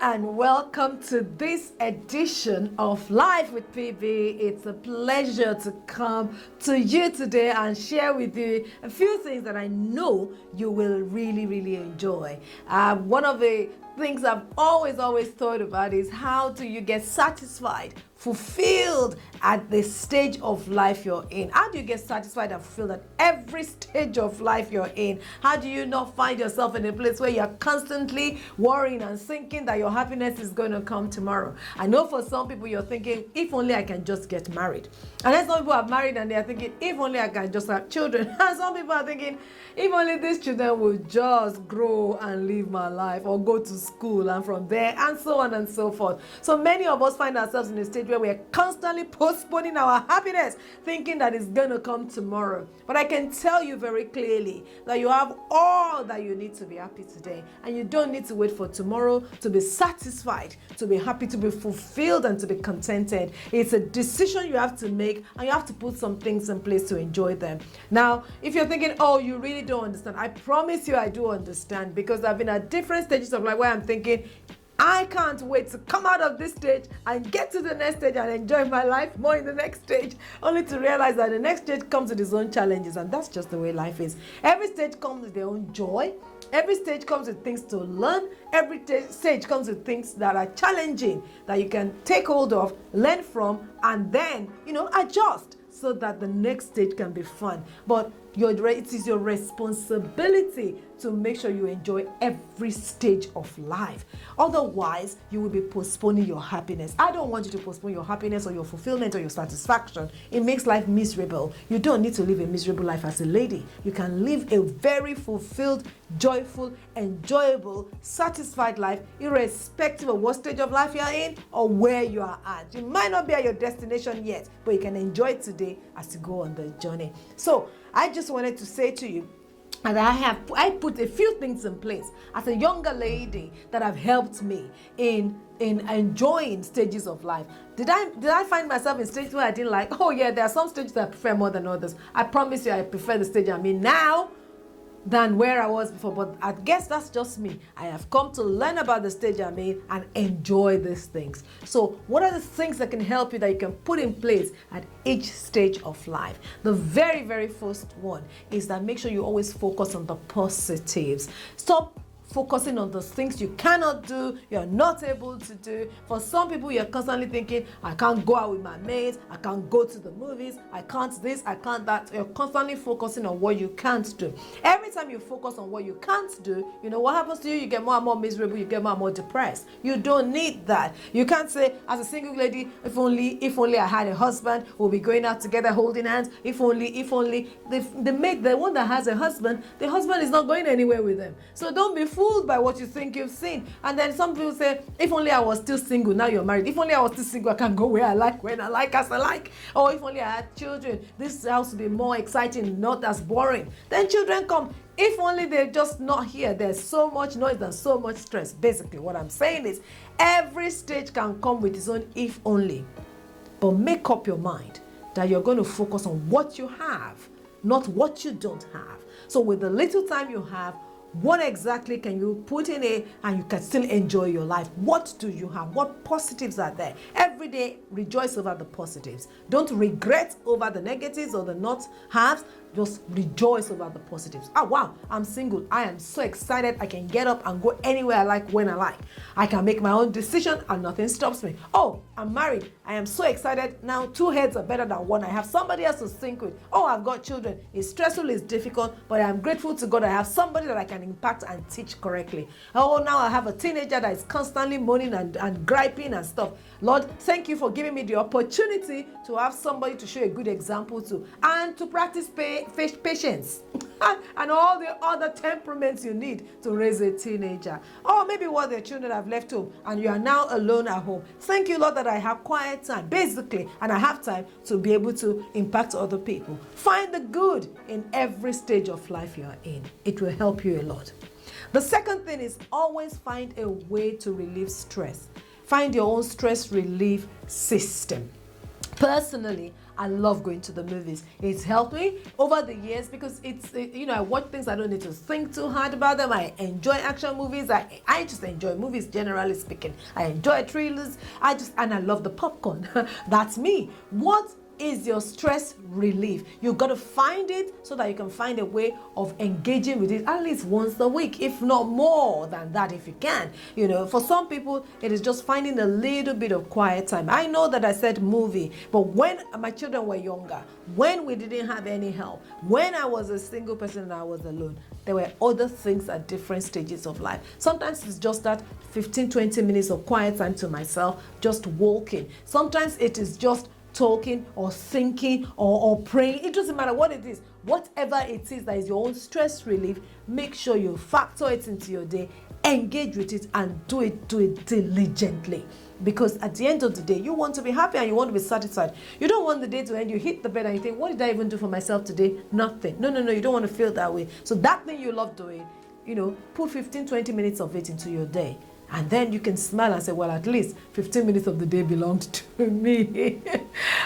and welcome to this edition of Life with PB. It's a pleasure to come to you today and share with you a few things that I know you will really enjoy. One of the things I've always thought about is how do you get satisfied, fulfilled at the stage of life you're in? How do you get satisfied and fulfilled at every stage of life you're in? How do you not find yourself in a place where you're constantly worrying and thinking that your happiness is going to come tomorrow? I know for some people you're thinking, if only I can just get married. And then some people are married and they're thinking, if only I can just have children. And some people are thinking, if only these children will just grow and live my life or go to school and from there and so on and so forth. So many of us find ourselves in a stage where we're constantly postponing our happiness, thinking that it's going to come tomorrow. But I can tell you very clearly that you have all that you need to be happy today, and you don't need to wait for tomorrow to be satisfied, to be happy, to be fulfilled, and to be contented. It's a decision you have to make, and you have to put some things in place to enjoy them. Now, if you're thinking, oh, you really don't understand, I promise you I do understand, because I've been at different stages of life where I'm thinking, I can't wait to come out of this stage and get to the next stage and enjoy my life more in the next stage, only to realize that the next stage comes with its own challenges, and that's just the way life is. Every stage comes with their own joy. Every stage comes with things to learn. Every stage comes with things that are challenging that you can take hold of, learn from, and then, adjust so that the next stage can be fun. But it is your responsibility to make sure you enjoy every stage of life. Otherwise, you will be postponing your happiness. I don't want you to postpone your happiness or your fulfillment or your satisfaction. It makes life miserable. You don't need to live a miserable life as a lady. You can live a very fulfilled, joyful, enjoyable, satisfied life, irrespective of what stage of life you're in or where you are at. You might not be at your destination yet, but you can enjoy it today as you go on the journey. So I just wanted to say to you, and I put a few things in place as a younger lady that have helped me in enjoying stages of life. Did I find myself in stages where I didn't like? Oh yeah, there are some stages that I prefer more than others. I promise you I prefer the stage I'm in now than where I was before, but I guess that's just me. I have come to learn about the stage I'm in and enjoy these things. So what are the things that can help you that you can put in place at each stage of life? The very first one is that make sure you always focus on the positives. Stop focusing on the things you cannot do, you're not able to do. For some people, you're constantly thinking, I can't go out with my mates, I can't go to the movies, I can't this, I can't that. You're constantly focusing on what you can't do. Every time you focus on what you can't do, you know what happens to you? You get more and more miserable, you get more and more depressed. You don't need that. You can't say, as a single lady, if only I had a husband, we'll be going out together holding hands. If only. The one that has a husband, the husband is not going anywhere with them. So don't be fooled by what you think you've seen. And then some people say, if only I was still single. Now you're married. If only I was still single, I can go where I like, when I like, as I like. Or if only I had children, this house would be more exciting, not as boring. Then children come. If only they're just not here. There's so much noise and so much stress. Basically, what I'm saying is every stage can come with its own if only. But make up your mind that you're going to focus on what you have, not what you don't have. So with the little time you have, what exactly can you put in it and you can still enjoy your life? What do you have? What positives are there? Every day, rejoice over the positives. Don't regret over the negatives or the not haves. Just rejoice over the positives. Oh, wow, I'm single. I am so excited. I can get up and go anywhere I like, when I like. I can make my own decision and nothing stops me. Oh, I'm married. I am so excited. Now, two heads are better than one. I have somebody else to think with. Oh, I've got children. It's stressful, it's difficult, but I'm grateful to God I have somebody that I can impact and teach correctly. Oh, now I have a teenager that is constantly moaning and griping and stuff. Lord, thank you for giving me the opportunity to have somebody to show a good example to and to practice patience and all the other temperaments you need to raise a teenager. Or maybe what their children have left home and you are now alone at home. Thank you, Lord, that I have quiet time, basically, and I have time to be able to impact other people. Find the good in every stage of life you are in. It will help you a lot. The second thing is always find a way to relieve stress. Find your own stress relief system. Personally, I love going to the movies. It's helped me over the years because I watch things, I don't need to think too hard about them. I enjoy action movies. I just enjoy movies, generally speaking. I enjoy thrillers. And I love the popcorn. That's me. What is your stress relief? You've got to find it so that you can find a way of engaging with it at least once a week, if not more than that, if you can. For some people, it is just finding a little bit of quiet time. I know that I said movie, but when my children were younger, when we didn't have any help, when I was a single person and I was alone, there were other things at different stages of life. Sometimes it's just that 15-20 minutes of quiet time to myself, just walking. Sometimes it is just talking or thinking or praying. It doesn't matter what it is. Whatever it is that is your own stress relief, make sure you factor it into your day, engage with it, and do it diligently. Because at the end of the day, you want to be happy and you want to be satisfied. You don't want the day to end, you hit the bed and you think, what did I even do for myself today? Nothing. No, you don't want to feel that way. So that thing you love doing, put 15-20 minutes of it into your day. And then you can smile and say, well, at least 15 minutes of the day belonged to me.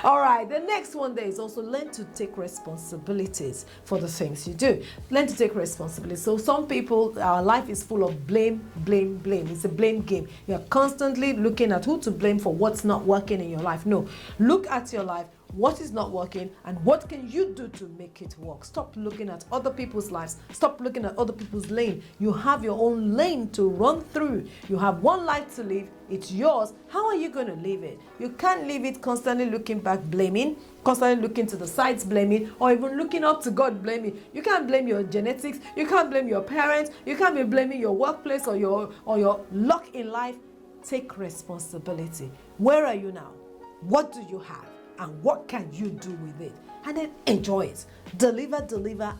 All right, the next one there is also learn to take responsibilities for the things you do. Learn to take responsibility. So some people, our life is full of blame. It's a blame game. You're constantly looking at who to blame for what's not working in your life. No, look at your life. What is not working and what can you do to make it work? Stop looking at other people's lives. Stop looking at other people's lane. You have your own lane to run through. You have one life to live. It's yours. How are you going to live it? You can't live it constantly looking back, blaming, constantly looking to the sides, blaming, or even looking up to God, blaming. You can't blame your genetics. You can't blame your parents. You can't be blaming your workplace or your luck in life. Take responsibility. Where are you now? What do you have? And what can you do with it? And then enjoy it. Deliver,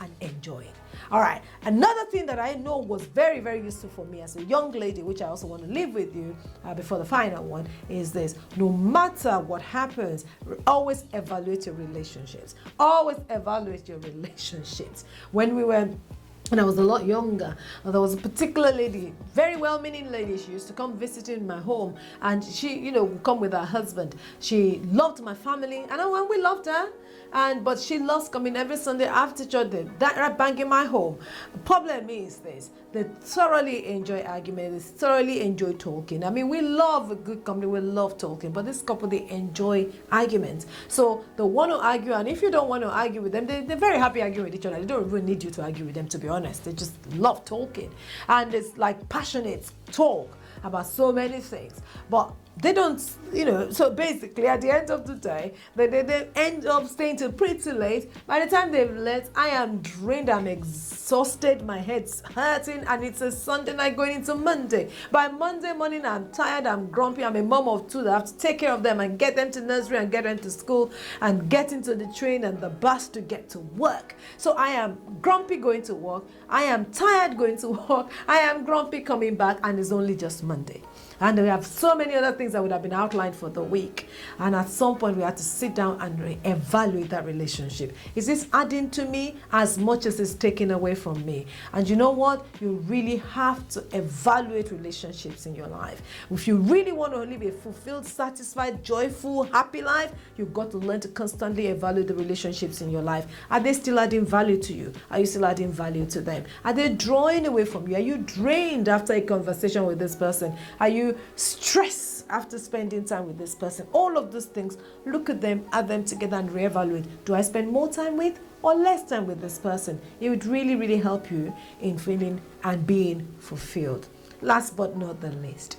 and enjoy it. All right. Another thing that I know was very, very useful for me as a young lady, which I also want to leave with you before the final one, is this. No matter what happens, always evaluate your relationships. Always evaluate your relationships. When I was a lot younger, there was a particular lady, very well-meaning lady. She used to come visiting my home, and she, would come with her husband. She loved my family, and we loved her. But she loves coming every Sunday after church. They bang in my home. The problem is this: they thoroughly enjoy arguments. They thoroughly enjoy talking. I mean, we love a good company. We love talking. But this couple, they enjoy arguments. So they want to argue, and if you don't want to argue with them, they're very happy arguing with each other. They don't even need you to argue with them, to be honest. They just love talking, and it's like passionate talk about so many things. But they don't, so basically at the end of the day, they end up staying till pretty late. By the time they've left, I am drained, I'm exhausted, my head's hurting, and it's a Sunday night going into Monday. By Monday morning, I'm tired, I'm grumpy, I'm a mom of two that have to take care of them and get them to nursery and get them to school and get into the train and the bus to get to work. So I am grumpy going to work, I am tired going to work, I am grumpy coming back, and it's only just Monday. And we have so many other things that would have been outlined for the week. And at some point, we had to sit down and evaluate that relationship. Is this adding to me as much as it's taking away from me? And you know what? You really have to evaluate relationships in your life. If you really want to live a fulfilled, satisfied, joyful, happy life, you've got to learn to constantly evaluate the relationships in your life. Are they still adding value to you? Are you still adding value to them? Are they drawing away from you? Are you drained after a conversation with this person? Are you stressed after spending time with this person? All of those things, look at them, add them together and reevaluate. Do I spend more time with or less time with this person? It would really, really help you in feeling and being fulfilled. Last but not the least,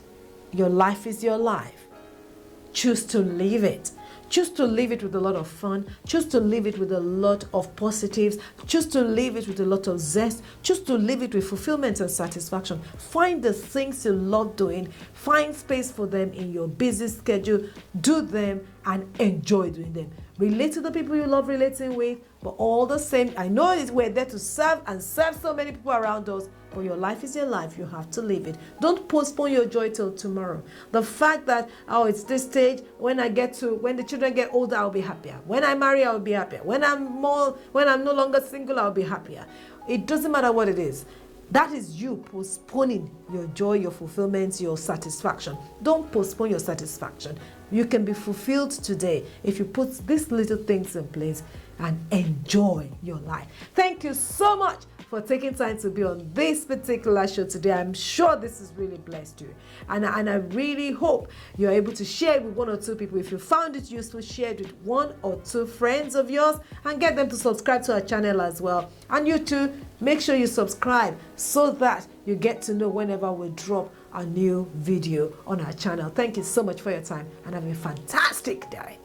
your life is your life. Choose to live it. Choose to live it with a lot of fun. Choose to live it with a lot of positives. Choose to live it with a lot of zest. Choose to live it with fulfillment and satisfaction. Find the things you love doing. Find space for them in your busy schedule. Do them and enjoy doing them. Relate to the people you love relating with, but all the same, I know we're there to serve and serve so many people around us, but your life is your life. You have to live it. Don't postpone your joy till tomorrow. The fact that, it's this stage, when the children get older, I'll be happier. When I marry, I'll be happier. When I'm no longer single, I'll be happier. It doesn't matter what it is. that is you postponing your joy, your fulfillment, your satisfaction. Don't postpone your satisfaction. You can be fulfilled today if you put these little things in place and enjoy your life. Thank you so much for taking time to be on this particular show today. I'm sure this has really blessed you. And I really hope you're able to share it with one or two people. If you found it useful, share it with one or two friends of yours and get them to subscribe to our channel as well. And you too, make sure you subscribe so that you get to know whenever we drop a new video on our channel. Thank you so much for your time and have a fantastic day.